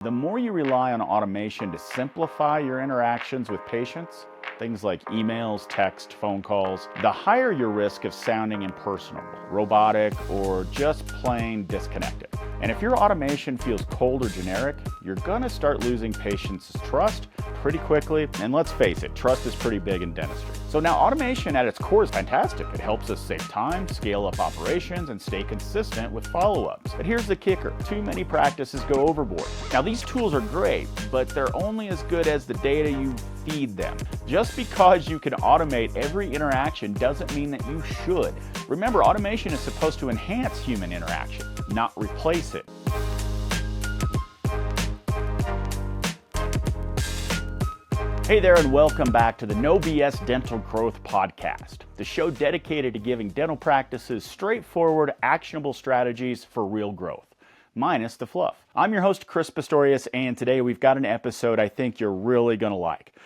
The more you rely on automation to simplify your interactions with patients, things like emails, text, phone calls, the higher your risk of sounding impersonal, robotic, or just plain disconnected. And if your automation feels cold or generic, you're gonna start losing patients' trust pretty quickly. And let's face it, trust is pretty big in dentistry. So now automation at its core is fantastic. It helps us save time, scale up operations, and stay consistent with follow-ups. But here's the kicker, too many practices go overboard. Now these tools are great, but they're only as good as the data you feed them. Just because you can automate every interaction doesn't mean that you should. Remember, automation is supposed to enhance human interaction, not replace it. Hey there, and welcome back to the No BS Dental Growth Podcast, the show dedicated to giving dental practices straightforward, actionable strategies for real growth, minus the fluff. I'm your host, Chris Pistorius, and today we've got an episode I think you're really going to like.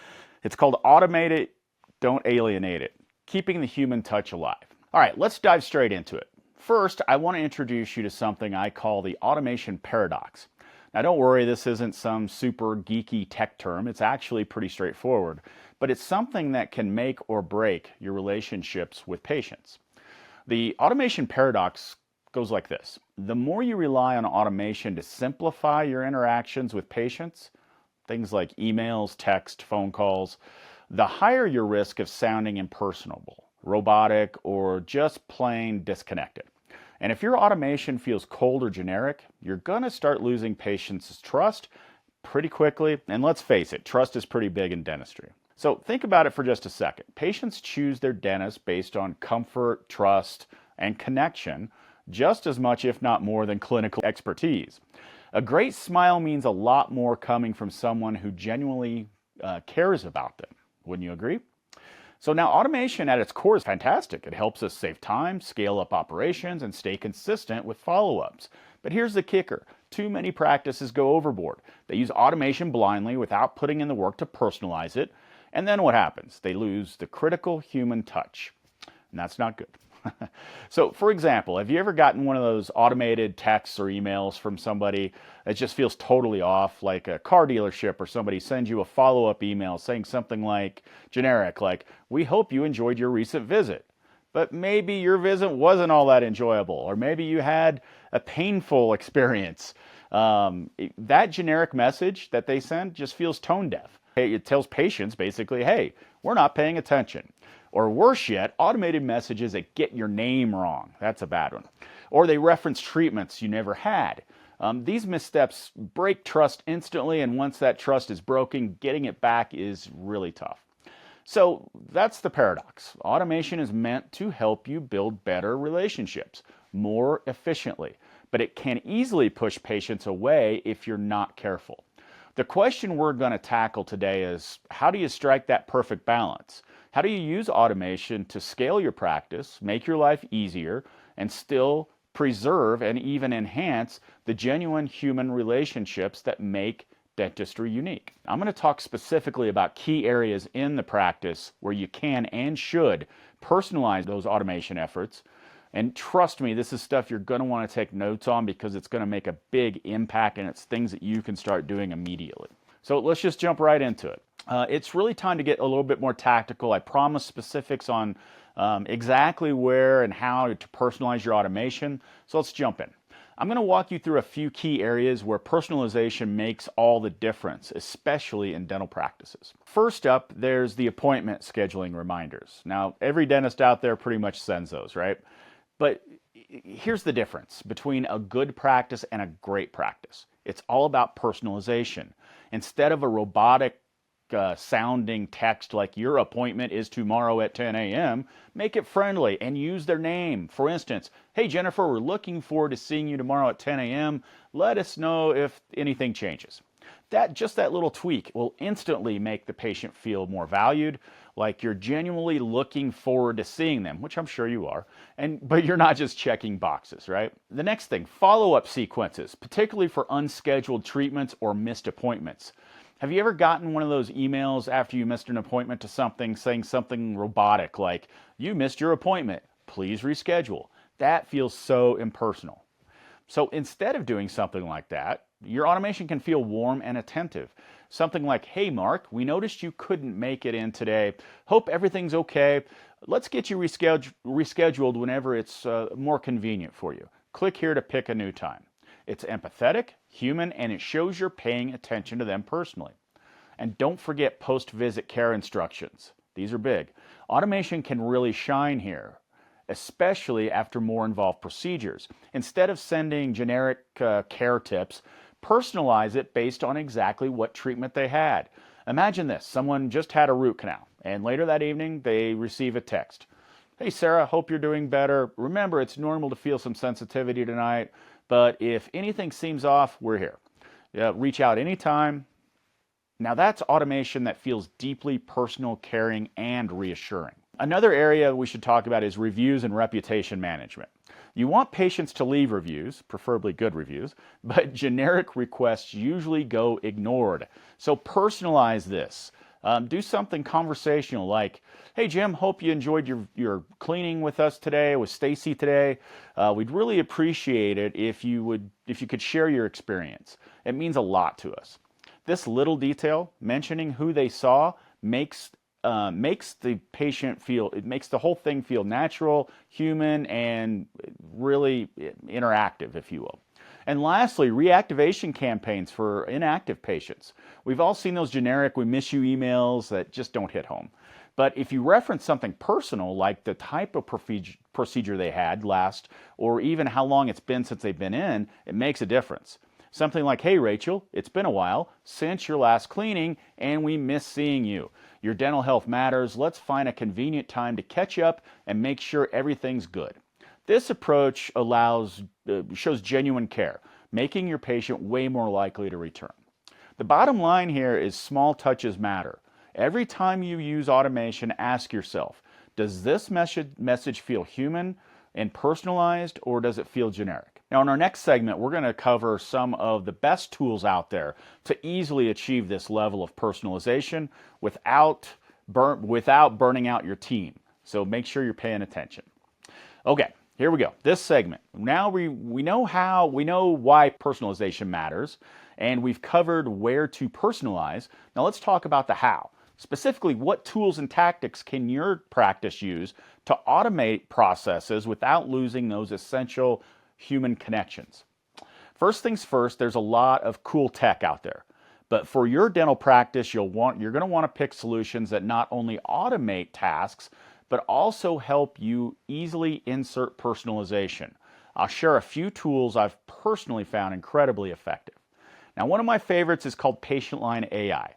It's called Automate It, Don't Alienate It, Keeping the Human Touch Alive. All right, let's dive straight into it. First, I want to introduce you to something I call the automation paradox. Now don't worry, this isn't some super geeky tech term. It's actually pretty straightforward, but it's something that can make or break your relationships with patients. The automation paradox goes like this. The more you rely on automation to simplify your interactions with patients, things like emails, text, phone calls, the higher your risk of sounding impersonal, robotic, or just plain disconnected. And if your automation feels cold or generic, you're gonna start losing patients' trust pretty quickly. And let's face it, trust is pretty big in dentistry. So think about it for just a second. Patients choose their dentist based on comfort, trust, and connection, just as much, if not more, than clinical expertise. A great smile means a lot more coming from someone who genuinely cares about them. Wouldn't you agree? So now automation at its core is fantastic. It helps us save time, scale up operations, and stay consistent with follow-ups. But here's the kicker. Too many practices go overboard. They use automation blindly without putting in the work to personalize it. And then what happens? They lose the critical human touch. And that's not good. So for example, have you ever gotten one of those automated texts or emails from somebody that just feels totally off, like a car dealership or somebody sends you a follow-up email saying something like generic, like, "We hope you enjoyed your recent visit." But maybe your visit wasn't all that enjoyable, or maybe you had a painful experience. That generic message that they send just feels tone deaf. It tells patients basically, hey, we're not paying attention. Or worse yet, automated messages that get your name wrong. That's a bad one. Or they reference treatments you never had. These missteps break trust instantly, and once that trust is broken, getting it back is really tough. So that's the paradox. Automation is meant to help you build better relationships more efficiently, but it can easily push patients away if you're not careful. The question we're going to tackle today is, how do you strike that perfect balance? How do you use automation to scale your practice, make your life easier, and still preserve and even enhance the genuine human relationships that make dentistry unique? I'm going to talk specifically about key areas in the practice where you can and should personalize those automation efforts. And trust me, this is stuff you're going to want to take notes on because it's going to make a big impact, and it's things that you can start doing immediately. So let's just jump right into it. It's really time to get a little bit more tactical. I promise specifics on exactly where and how to personalize your automation. So let's jump in. I'm going to walk you through a few key areas where personalization makes all the difference, especially in dental practices. First up, there's the appointment scheduling reminders. Now, every dentist out there pretty much sends those, right? But here's the difference between a good practice and a great practice. It's all about personalization. Instead of a robotic sounding text like your appointment is tomorrow at 10 a.m., make it friendly and use their name. For instance, hey Jennifer, we're looking forward to seeing you tomorrow at 10 a.m. Let us know if anything changes. Just that little tweak will instantly make the patient feel more valued, like you're genuinely looking forward to seeing them, which I'm sure you are, but you're not just checking boxes, right? The next thing, follow-up sequences, particularly for unscheduled treatments or missed appointments. Have you ever gotten one of those emails after you missed an appointment to something saying something robotic like, "You missed your appointment, please reschedule"? That feels so impersonal. So instead of doing something like that, Your automation can feel warm and attentive. Something like, hey Mark, we noticed you couldn't make it in today. Hope everything's okay. Let's get you rescheduled whenever it's more convenient for you. Click here to pick a new time. It's empathetic, human, and it shows you're paying attention to them personally. And don't forget post-visit care instructions. These are big. Automation can really shine here, especially after more involved procedures. Instead of sending generic care tips, personalize it based on exactly what treatment they had. Imagine this, someone just had a root canal, and later that evening they receive a text. Hey Sarah, hope you're doing better. Remember, it's normal to feel some sensitivity tonight, but if anything seems off, we're here. Reach out anytime. Now that's automation that feels deeply personal, caring, and reassuring. Another area we should talk about is reviews and reputation management. You want patients to leave reviews, preferably good reviews, but generic requests usually go ignored. So personalize this. Do something conversational like, hey Jim, hope you enjoyed your cleaning with us today, with Stacy today. We'd really appreciate it if you could share your experience. It means a lot to us. This little detail, mentioning who they saw, makes the patient feel, it makes the whole thing feel natural, human, and really interactive, if you will. And lastly, reactivation campaigns for inactive patients. We've all seen those generic "we miss you" emails that just don't hit home. But if you reference something personal, like the type of procedure they had last, or even how long it's been since they've been in, it makes a difference. Something like, hey Rachel, it's been a while since your last cleaning and we miss seeing you. Your dental health matters. Let's find a convenient time to catch up and make sure everything's good. This approach shows genuine care, making your patient way more likely to return. The bottom line here is small touches matter. Every time you use automation, ask yourself, does this message feel human and personalized, or does it feel generic? Now, in our next segment, we're going to cover some of the best tools out there to easily achieve this level of personalization without burning out your team. So make sure you're paying attention. Okay, here we go. This segment. Now we know why personalization matters, and we've covered where to personalize. Now let's talk about the how. Specifically, what tools and tactics can your practice use to automate processes without losing those essential human connections? First things first, there's a lot of cool tech out there. But for your dental practice, you're going to want to pick solutions that not only automate tasks, but also help you easily insert personalization. I'll share a few tools I've personally found incredibly effective. Now, one of my favorites is called PatientLine AI.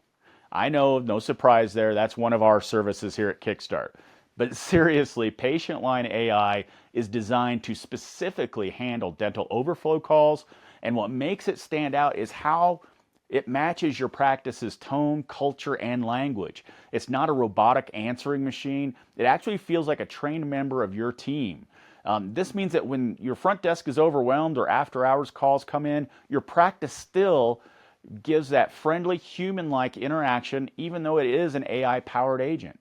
I know, no surprise there, that's one of our services here at Kickstart. But seriously, PatientLine AI is designed to specifically handle dental overflow calls, and what makes it stand out is how it matches your practice's tone, culture, and language. It's not a robotic answering machine. It actually feels like a trained member of your team. This means that when your front desk is overwhelmed or after hours calls come in, your practice still gives that friendly, human-like interaction, even though it is an AI-powered agent.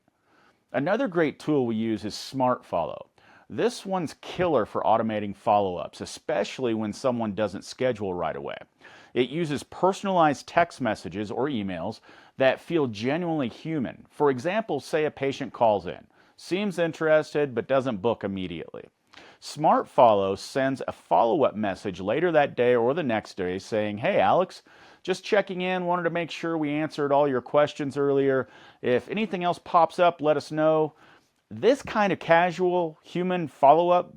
Another great tool we use is SmartFollow. This one's killer for automating follow-ups, especially when someone doesn't schedule right away. It uses personalized text messages or emails that feel genuinely human. For example, say a patient calls in, seems interested but doesn't book immediately. SmartFollow sends a follow-up message later that day or the next day saying, hey Alex, just checking in, wanted to make sure we answered all your questions earlier. If anything else pops up, let us know. This kind of casual human follow-up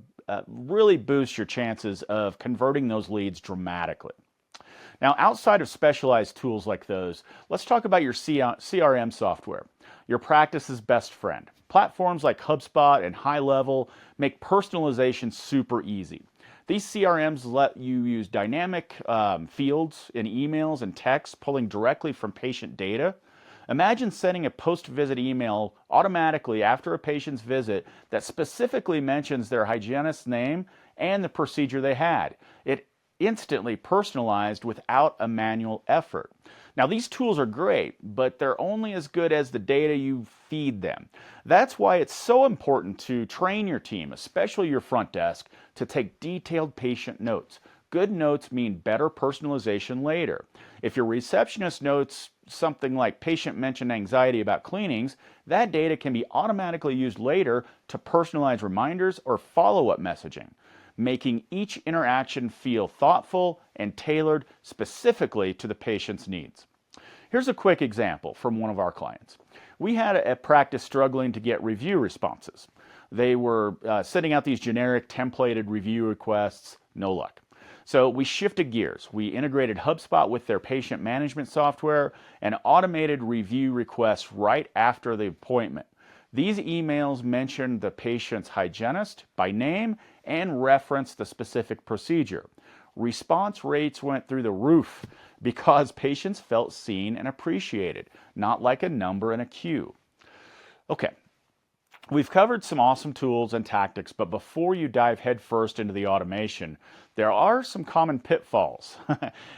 really boosts your chances of converting those leads dramatically. Now, outside of specialized tools like those, let's talk about your CRM software, your practice's best friend. Platforms like HubSpot and High Level make personalization super easy. These CRMs let you use dynamic fields in emails and texts pulling directly from patient data. Imagine sending a post-visit email automatically after a patient's visit that specifically mentions their hygienist's name and the procedure they had. It instantly personalized without a manual effort. Now, these tools are great, but they're only as good as the data you feed them. That's why it's so important to train your team, especially your front desk, to take detailed patient notes. Good notes mean better personalization later. If your receptionist notes something like patient mentioned anxiety about cleanings, that data can be automatically used later to personalize reminders or follow-up messaging, making each interaction feel thoughtful and tailored specifically to the patient's needs. Here's a quick example from one of our clients. We had a practice struggling to get review responses. They were sending out these generic templated review requests, no luck. So we shifted gears. We integrated HubSpot with their patient management software and automated review requests right after the appointment. These emails mentioned the patient's hygienist by name and referenced the specific procedure. Response rates went through the roof because patients felt seen and appreciated, not like a number in a queue. Okay, we've covered some awesome tools and tactics, but before you dive headfirst into the automation, there are some common pitfalls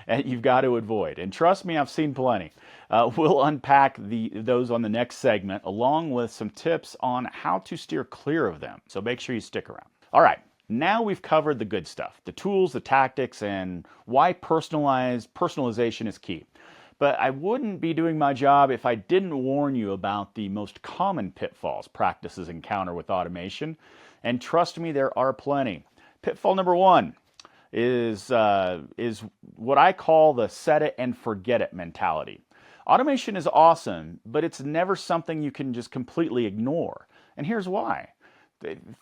that you've got to avoid. And trust me, I've seen plenty. We'll unpack those on the next segment, along with some tips on how to steer clear of them. So make sure you stick around. All right. Now we've covered the good stuff, the tools, the tactics, and why personalization is key. But I wouldn't be doing my job if I didn't warn you about the most common pitfalls practices encounter with automation. And trust me, there are plenty. Pitfall number one is what I call the set it and forget it mentality. Automation is awesome, but it's never something you can just completely ignore. And here's why.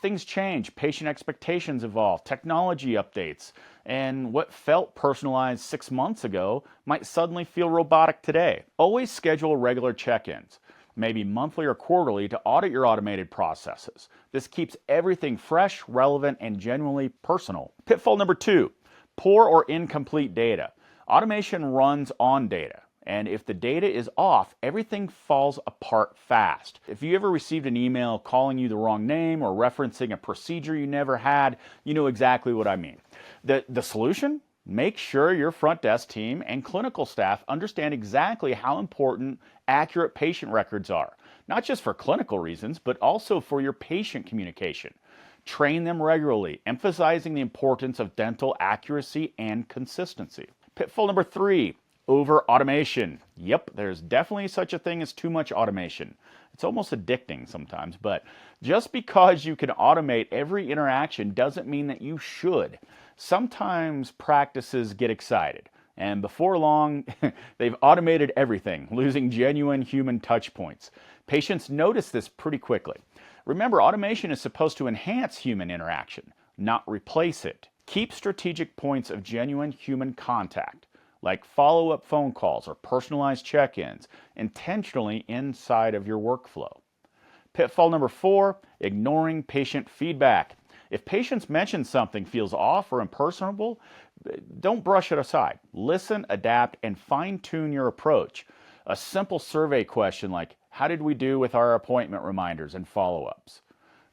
Things change, patient expectations evolve, technology updates, and what felt personalized 6 months ago might suddenly feel robotic today. Always schedule regular check-ins, maybe monthly or quarterly, to audit your automated processes. This keeps everything fresh, relevant, and genuinely personal. Pitfall number two, poor or incomplete data. Automation runs on data. And if the data is off, everything falls apart fast. If you ever received an email calling you the wrong name or referencing a procedure you never had, you know exactly what I mean. The solution? Make sure your front desk team and clinical staff understand exactly how important accurate patient records are, not just for clinical reasons, but also for your patient communication. Train them regularly, emphasizing the importance of dental accuracy and consistency. Pitfall number three, over automation. Yep, there's definitely such a thing as too much automation. It's almost addicting sometimes, but just because you can automate every interaction doesn't mean that you should. Sometimes practices get excited, and before long, they've automated everything, losing genuine human touch points. Patients notice this pretty quickly. Remember, automation is supposed to enhance human interaction, not replace it. Keep strategic points of genuine human contact, like follow-up phone calls or personalized check-ins, intentionally inside of your workflow. Pitfall number four, ignoring patient feedback. If patients mention something feels off or impersonable, don't brush it aside. Listen, adapt, and fine-tune your approach. A simple survey question like, how did we do with our appointment reminders and follow-ups,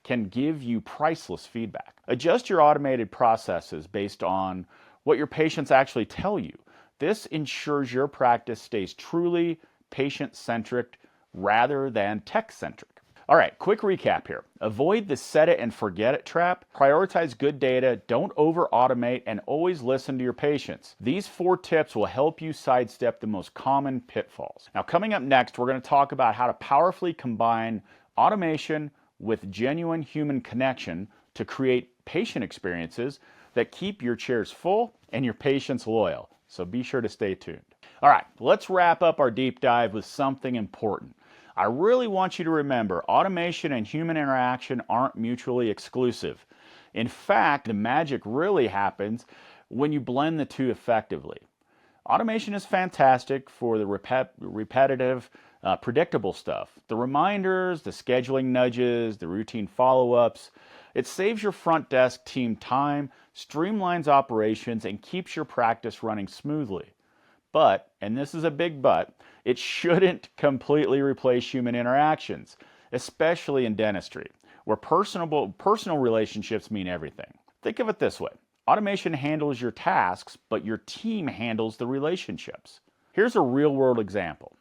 can give you priceless feedback. Adjust your automated processes based on what your patients actually tell you. This ensures your practice stays truly patient-centric rather than tech-centric. All right, quick recap here. Avoid the set it and forget it trap. Prioritize good data, don't over-automate, and always listen to your patients. These 4 tips will help you sidestep the most common pitfalls. Now, coming up next, we're going to talk about how to powerfully combine automation with genuine human connection to create patient experiences that keep your chairs full and your patients loyal. So be sure to stay tuned. All right, let's wrap up our deep dive with something important. I really want you to remember, automation and human interaction aren't mutually exclusive. In fact, the magic really happens when you blend the two effectively. Automation is fantastic for the repetitive, predictable stuff. The reminders, the scheduling nudges, the routine follow-ups. It saves your front desk team time, streamlines operations, and keeps your practice running smoothly. But, and this is a big but, it shouldn't completely replace human interactions, especially in dentistry, where personal relationships mean everything. Think of it this way. Automation handles your tasks, but your team handles the relationships. Here's a real-world example.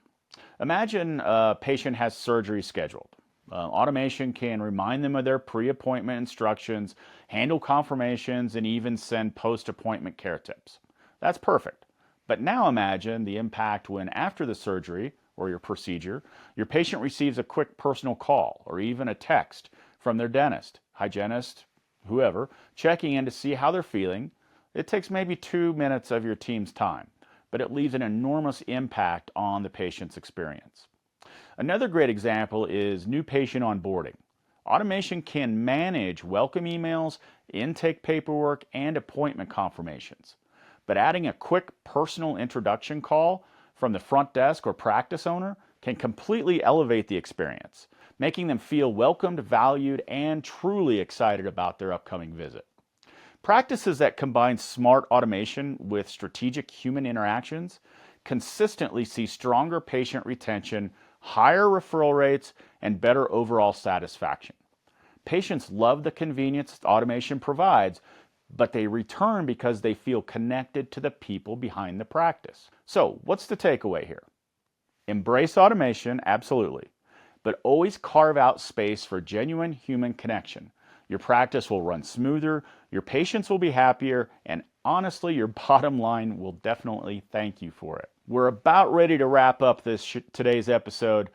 Imagine a patient has surgery scheduled. Automation can remind them of their pre-appointment instructions, handle confirmations, and even send post-appointment care tips. That's perfect. But now imagine the impact when after the surgery or your procedure, your patient receives a quick personal call or even a text from their dentist, hygienist, whoever, checking in to see how they're feeling. It takes maybe 2 minutes of your team's time, but it leaves an enormous impact on the patient's experience. Another great example is new patient onboarding. Automation can manage welcome emails, intake paperwork, and appointment confirmations. But adding a quick personal introduction call from the front desk or practice owner can completely elevate the experience, making them feel welcomed, valued, and truly excited about their upcoming visit. Practices that combine smart automation with strategic human interactions consistently see stronger patient retention, higher referral rates, and better overall satisfaction. Patients love the convenience automation provides, but they return because they feel connected to the people behind the practice. So, what's the takeaway here? Embrace automation, absolutely, but always carve out space for genuine human connection. Your practice will run smoother, your patients will be happier, and honestly, your bottom line will definitely thank you for it. We're about ready to wrap up today's episode.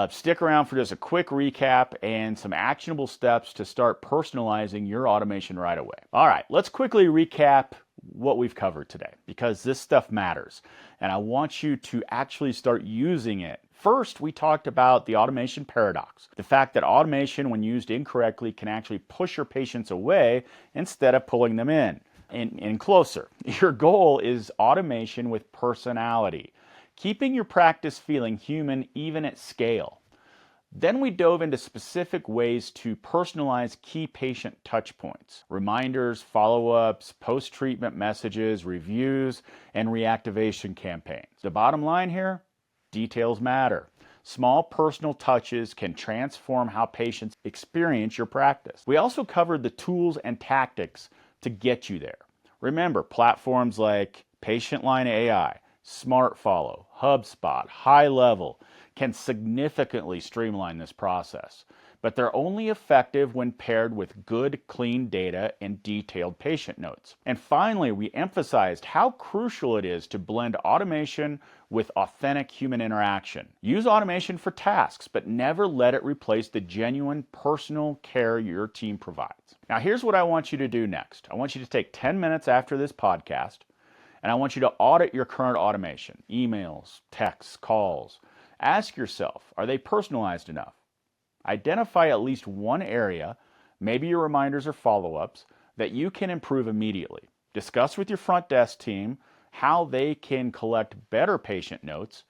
Stick around for just a quick recap and some actionable steps to start personalizing your automation right away. All right, let's quickly recap what we've covered today because this stuff matters and I want you to actually start using it. First, we talked about the automation paradox, the fact that automation, when used incorrectly, can actually push your patients away instead of pulling them in and closer. Your goal is automation with personality, keeping your practice feeling human even at scale. Then we dove into specific ways to personalize key patient touchpoints, reminders, follow-ups, post-treatment messages, reviews, and reactivation campaigns. The bottom line here, details matter. Small personal touches can transform how patients experience your practice. We also covered the tools and tactics to get you there. Remember, platforms like PatientLine AI, SmartFollow, HubSpot, High Level can significantly streamline this process, but they're only effective when paired with good, clean data and detailed patient notes. And finally, we emphasized how crucial it is to blend automation with authentic human interaction. Use automation for tasks, but never let it replace the genuine personal care your team provides. Now, here's what I want you to do next. I want you to take 10 minutes after this podcast, and I want you to audit your current automation, emails, texts, calls. Ask yourself, are they personalized enough? Identify at least one area, maybe your reminders or follow-ups, that you can improve immediately. Discuss with your front desk team how they can collect better patient notes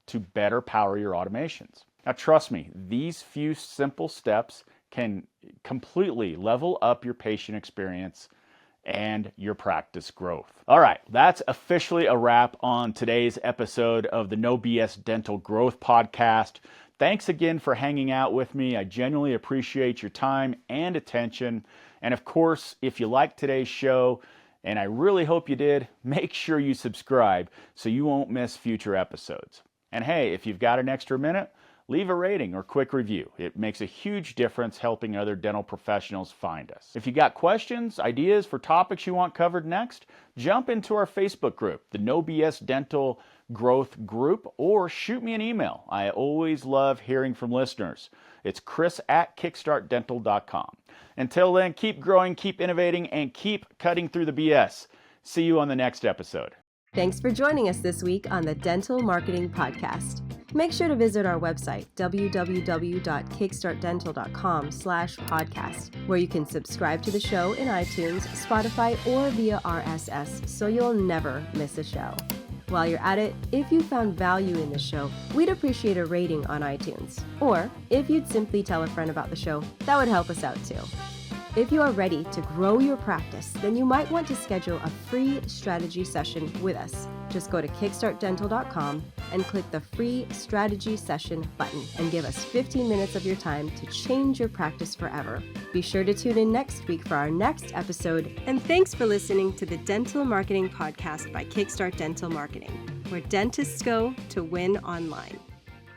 to better power your automations. Now, trust me, these few simple steps can completely level up your patient experience and your practice growth. All right, that's officially a wrap on today's episode of the No BS Dental Growth Podcast. Thanks again for hanging out with me. I genuinely appreciate your time and attention. And of course, if you liked today's show, and I really hope you did, make sure you subscribe so you won't miss future episodes. And hey, if you've got an extra minute, leave a rating or quick review. It makes a huge difference helping other dental professionals find us. If you got questions, ideas for topics you want covered next, jump into our Facebook group, the No BS Dental Growth Group, or shoot me an email. I always love hearing from listeners. It's chris@kickstartdental.com. Until then, keep growing, keep innovating, and keep cutting through the BS. See you on the next episode. Thanks for joining us this week on the Dental Marketing Podcast. Make sure to visit our website, www.kickstartdental.com/podcast, where you can subscribe to the show in iTunes, Spotify, or via RSS, so you'll never miss a show. While you're at it, if you found value in the show, we'd appreciate a rating on iTunes. Or if you'd simply tell a friend about the show, that would help us out too. If you are ready to grow your practice, then you might want to schedule a free strategy session with us. Just go to kickstartdental.com and click the free strategy session button and give us 15 minutes of your time to change your practice forever. Be sure to tune in next week for our next episode. And thanks for listening to the Dental Marketing Podcast by Kickstart Dental Marketing, where dentists go to win online.